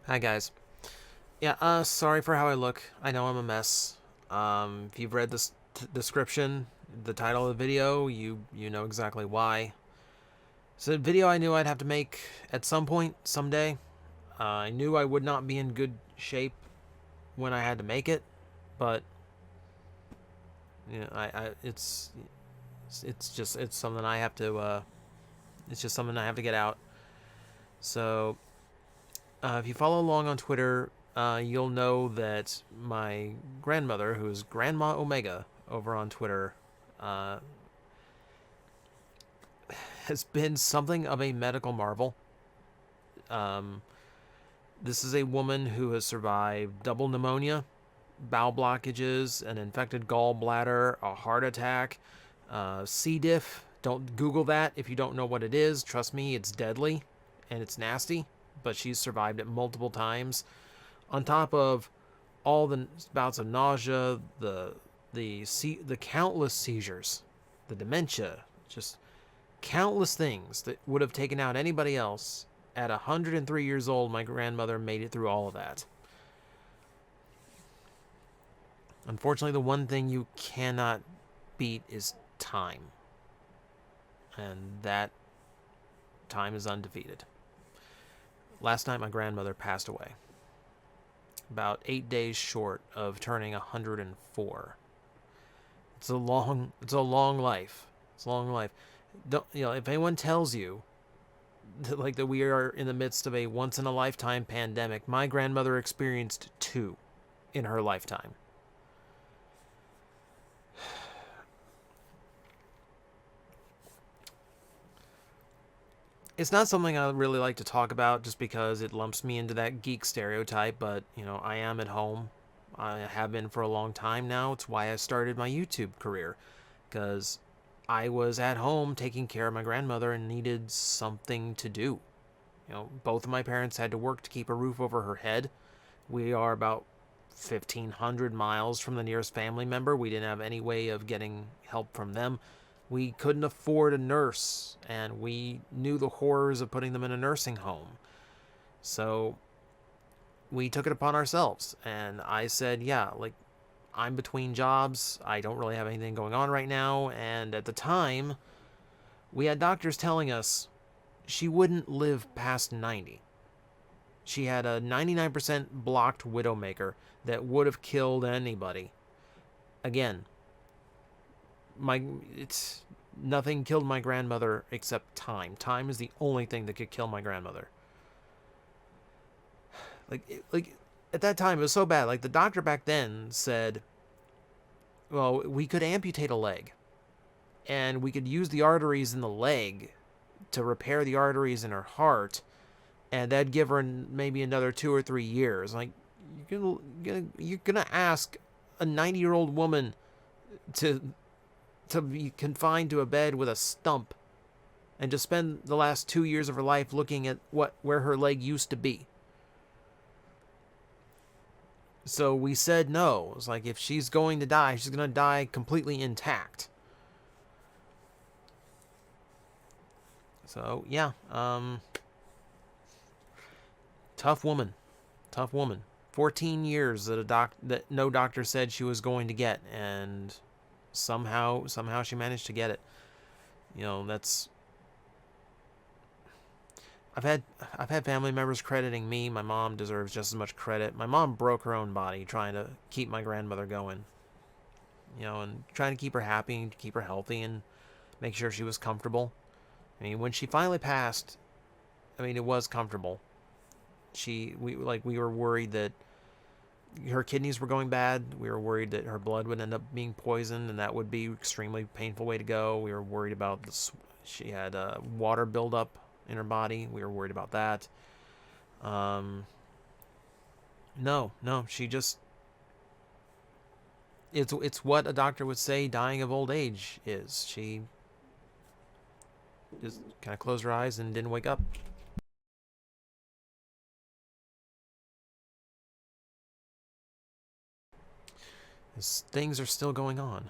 Hi guys. Yeah, sorry for how I look. I know I'm a mess. If you've read this description, the title of the video, you know exactly why. It's a video I knew I'd have to make at some point, someday. I knew I would not be in good shape when I had to make it, but you know, it's something I have to it's just something I have to get out. So if you follow along on Twitter, you'll know that my grandmother, who's Grandma Omega over on Twitter, uh, has been something of a medical marvel. Um, this is a woman who has survived double pneumonia, bowel blockages, an infected gallbladder, a heart attack, C. diff. Don't Google that if you don't know what it is. Trust me, it's deadly and it's nasty, but she's survived it multiple times. On top of all the bouts of nausea, the countless seizures, the dementia, just countless things that would have taken out anybody else. At 103 years old, my grandmother made it through all of that. Unfortunately, the one thing you cannot beat is time. And that time is undefeated. Last night, my grandmother passed away, about 8 days short of turning 104. It's a long life. It's a long life. Don't if anyone tells you that we are in the midst of a once in a lifetime pandemic, my grandmother experienced two in her lifetime. It's not something I really like to talk about just because it lumps me into that geek stereotype, but I am at home. I have been for a long time now. It's why I started my YouTube career, because I was at home taking care of my grandmother and needed something to do. Both of my parents had to work to keep a roof over her head. We are about 1,500 miles from the nearest family member. We didn't have any way of getting help from them. We couldn't afford a nurse, and we knew the horrors of putting them in a nursing home. So we took it upon ourselves, and I said, yeah, I'm between jobs. I don't really have anything going on right now. And at the time, we had doctors telling us she wouldn't live past 90. She had a 99% blocked widowmaker that would have killed anybody. Again, my it's nothing killed my grandmother except time. Time is the only thing that could kill my grandmother. Like at that time it was so bad. Like the doctor back then said, well, we could amputate a leg and we could use the arteries in the leg to repair the arteries in her heart, and that'd give her maybe another 2 or 3 years. Like you're gonna ask a 90-year-old woman to be confined to a bed with a stump and to spend the last 2 years of her life looking at where her leg used to be. So we said no. It's like if she's going to die, she's going to die completely intact. So yeah, tough woman, tough woman. 14 years that no doctor said she was going to get, and somehow she managed to get it. That's I've had I've had family members crediting me. My mom deserves just as much credit. My mom broke her own body trying to keep my grandmother going. And trying to keep her happy and keep her healthy and make sure she was comfortable. I mean, when she finally passed, I mean, it was comfortable. We were worried that her kidneys were going bad. We were worried that her blood would end up being poisoned, and that would be an extremely painful way to go. We were worried about this. She had water buildup in her body. We were worried about that. Um, no, she just it's what a doctor would say dying of old age is. She just kind of closed her eyes and didn't wake up. Things are still going on.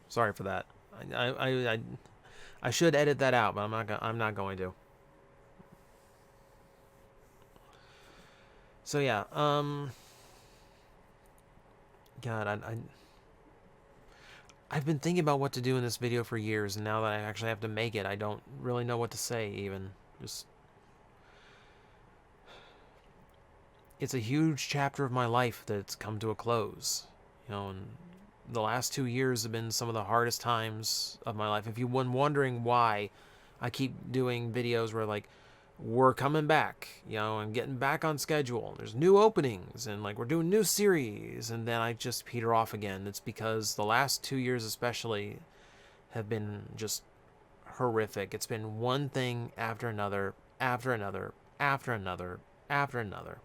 Sorry for that. I should edit that out, but I'm not going to. So yeah, God, I've been thinking about what to do in this video for years, and now that I actually have to make it, I don't really know what to say even. Just, it's a huge chapter of my life that's come to a close. And the last 2 years have been some of the hardest times of my life. If you've been wondering why I keep doing videos where, like, we're coming back, and getting back on schedule. There's new openings, and, like, we're doing new series, and then I just peter off again. It's because the last 2 years especially have been just horrific. It's been one thing after another, after another, after another, after another.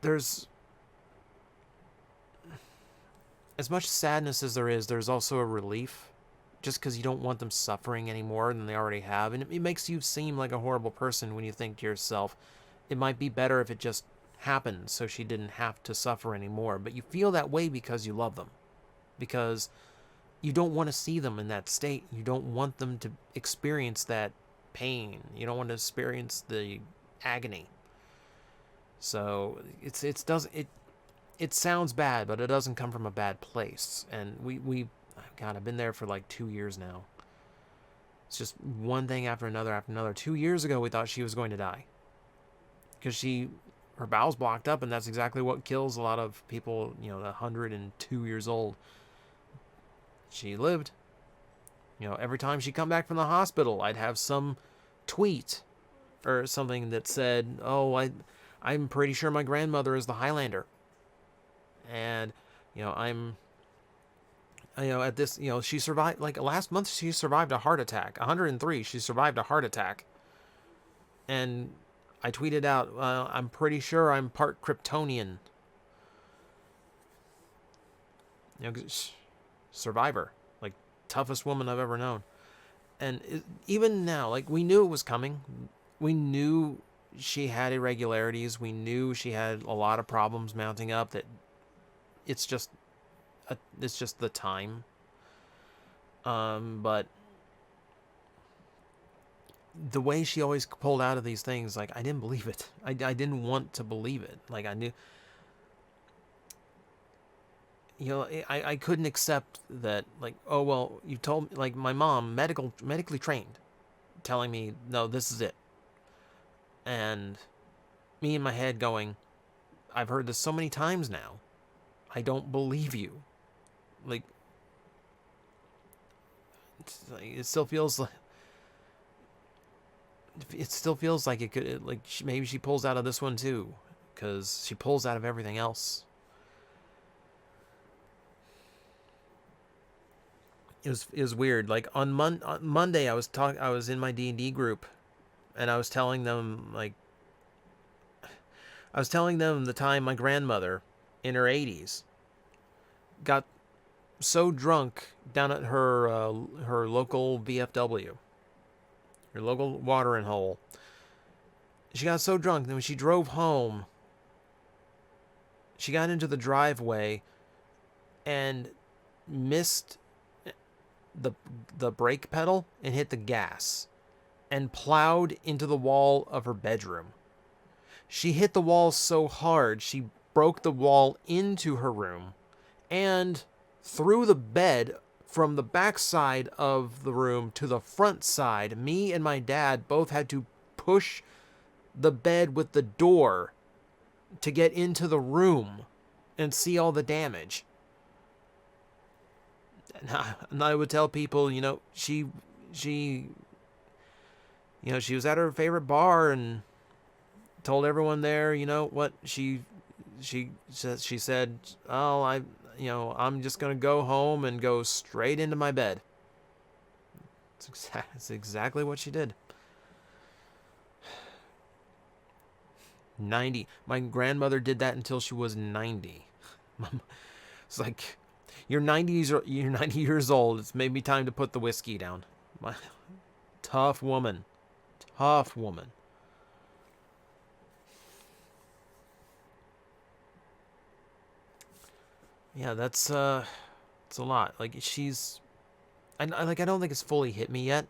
There's as much sadness as there is, there's also a relief, just because you don't want them suffering any more than they already have. And it makes you seem like a horrible person when you think to yourself, it might be better if it just happened so she didn't have to suffer anymore. But you feel that way because you love them. Because you don't want to see them in that state. You don't want them to experience that pain. You don't want to experience the agony. So it sounds bad, but it doesn't come from a bad place. And God, I've been there for like 2 years now. It's just one thing after another after another. 2 years ago, we thought she was going to die. Because her bowels blocked up, and that's exactly what kills a lot of people, 102 years old. She lived. Every time she'd come back from the hospital, I'd have some tweet or something that said, oh, I'm pretty sure my grandmother is the Highlander. And, at this, she survived, like last month, she survived a heart attack. 103, she survived a heart attack. And I tweeted out, I'm pretty sure I'm part Kryptonian. Survivor. Like, toughest woman I've ever known. And even now, like, we knew it was coming. We knew she had irregularities. We knew she had a lot of problems mounting up. That it's just the time. But the way she always pulled out of these things, like, I didn't believe it. I didn't want to believe it. Like, I knew, I couldn't accept that, like, oh, well, you told me, like, my mom, medically trained, telling me, no, this is it. And me in my head going, I've heard this so many times now. I don't believe you. Like, it still feels like it could, like, maybe she pulls out of this one too, because she pulls out of everything else. It was weird. Like on Monday, I was in my D&D group, and I was telling them the time my grandmother, in her 80s, got so drunk down at her local VFW, her local watering hole. She got so drunk that when she drove home, she got into the driveway and missed the brake pedal and hit the gas and plowed into the wall of her bedroom. She hit the wall so hard she broke the wall into her room and through the bed from the back side of the room to the front side. Me and my dad both had to push the bed with the door to get into the room and see all the damage. And I would tell people, she was at her favorite bar and told everyone there, what she said, oh, I'm just going to go home and go straight into my bed. It's exactly what she did. 90. My grandmother did that until she was 90. It's like, you're 90 years old. It's maybe time to put the whiskey down. Tough woman. Tough woman. Yeah, it's a lot. Like, I don't think it's fully hit me yet.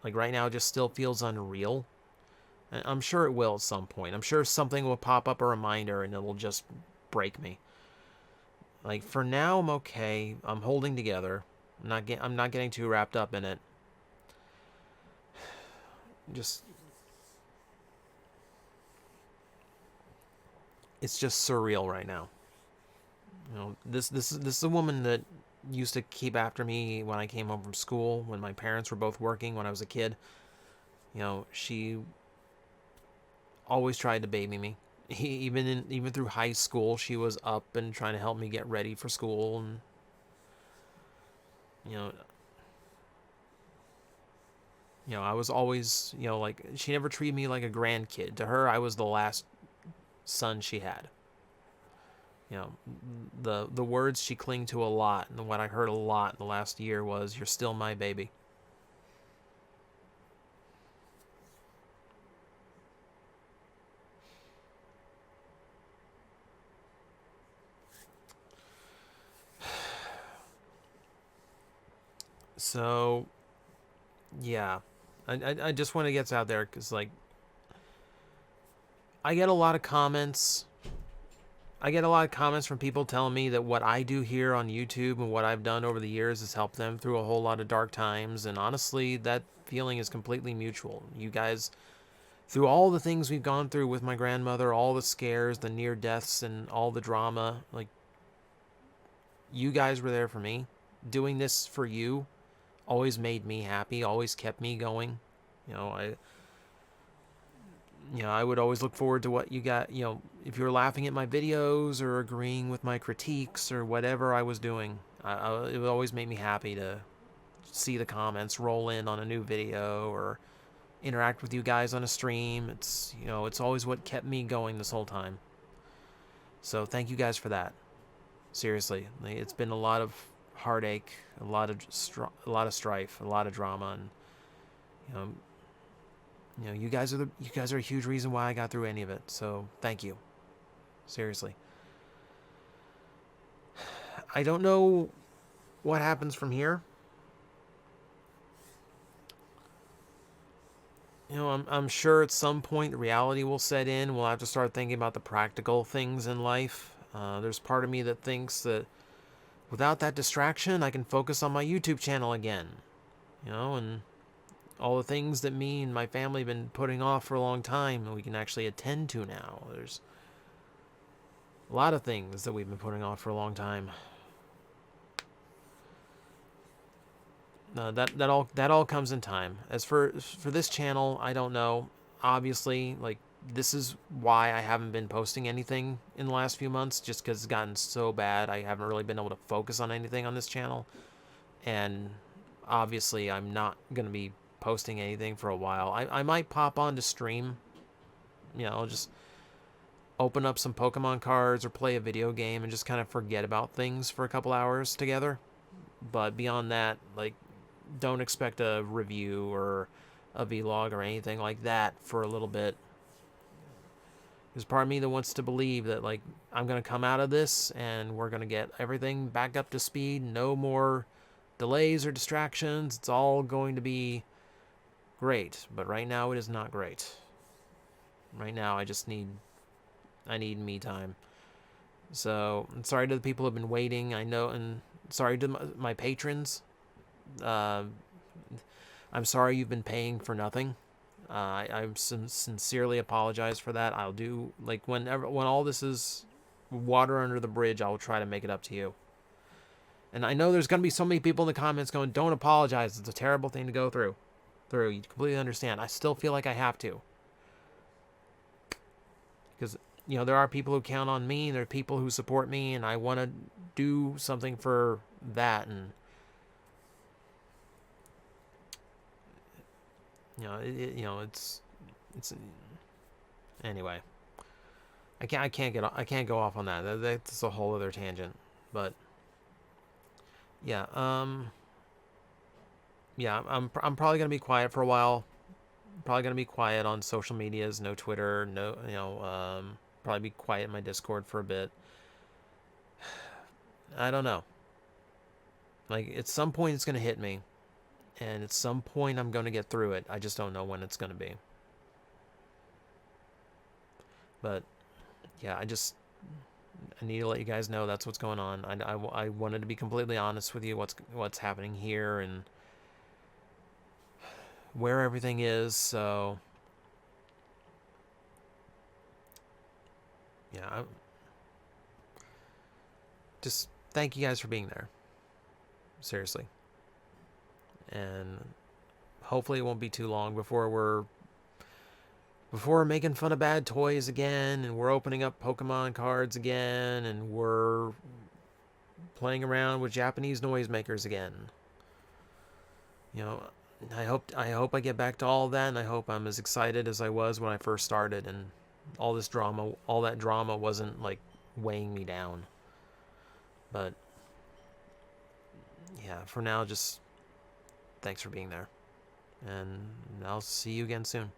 Like, right now it just still feels unreal. I'm sure it will at some point. I'm sure something will pop up a reminder and it'll just break me. Like for now, I'm okay. I'm holding together. I'm not getting too wrapped up in it. Just it's just surreal right now. You know, this is a woman that used to keep after me when I came home from school, when my parents were both working when I was a kid. You know, she always tried to baby me. Even through high school, she was up and trying to help me get ready for school, and you know, I was always, like she never treated me like a grandkid. To her, I was the last son she had. You know, the words she clinged to a lot, and what I heard a lot in the last year was, "You're still my baby." So, yeah, I just want to get this out there because, like, I get a lot of comments. I get a lot of comments from people telling me that what I do here on YouTube and what I've done over the years has helped them through a whole lot of dark times. And honestly, that feeling is completely mutual. You guys, through all the things we've gone through with my grandmother, all the scares, the near deaths, and all the drama, like, you guys were there for me. Doing this for you always made me happy, always kept me going. You know, I would always look forward to what you got, if you were laughing at my videos or agreeing with my critiques or whatever I was doing. It would always make me happy to see the comments roll in on a new video or interact with you guys on a stream. It's always what kept me going this whole time. So thank you guys for that. Seriously, it's been a lot of heartache, a lot of strife, a lot of drama, and you know, you guys are a huge reason why I got through any of it. So thank you. Seriously. I don't know what happens from here. I'm sure at some point reality will set in. We'll have to start thinking about the practical things in life. There's part of me that thinks that without that distraction, I can focus on my YouTube channel again. And all the things that me and my family have been putting off for a long time, we can actually attend to now. There's a lot of things that we've been putting off for a long time. That all comes in time. As for this channel, I don't know. Obviously, like, this is why I haven't been posting anything in the last few months, just because it's gotten so bad. I haven't really been able to focus on anything on this channel. And obviously, I'm not going to be posting anything for a while. I might pop on to stream. Just open up some Pokemon cards or play a video game and just kind of forget about things for a couple hours together. But beyond that, like, don't expect a review or a vlog or anything like that for a little bit. There's part of me that wants to believe that, like, I'm going to come out of this and we're going to get everything back up to speed. No more delays or distractions. It's all going to be great. But right now it is not great. Right now I need me time. So I'm sorry to the people who have been waiting. I know, and sorry to my patrons. I'm sorry you've been paying for nothing. I sincerely apologize for that. I'll do, like, when all this is water under the bridge, I will try to make it up to you. And I know there's going to be so many people in the comments going, "Don't apologize. It's a terrible thing to go through." You completely understand. I still feel like I have to. Because, there are people who count on me, and there are people who support me, and I want to do something for that. And it's anyway. I can't go off on that. That's a whole other tangent. But yeah, I'm probably gonna be quiet for a while. Probably gonna be quiet on social medias. No Twitter. No, probably be quiet in my Discord for a bit. I don't know. Like, at some point it's gonna hit me, and at some point I'm gonna get through it. I just don't know when it's gonna be. But yeah, I need to let you guys know that's what's going on. I wanted to be completely honest with you what's happening here and where everything is. So yeah, just thank you guys for being there. Seriously. And hopefully it won't be too long before we're making fun of bad toys again, and we're opening up Pokemon cards again, and we're playing around with Japanese noisemakers again. You know, I hope I get back to all of that, and I hope I'm as excited as I was when I first started, and all that drama wasn't like weighing me down. But yeah, for now, just thanks for being there, and I'll see you again soon.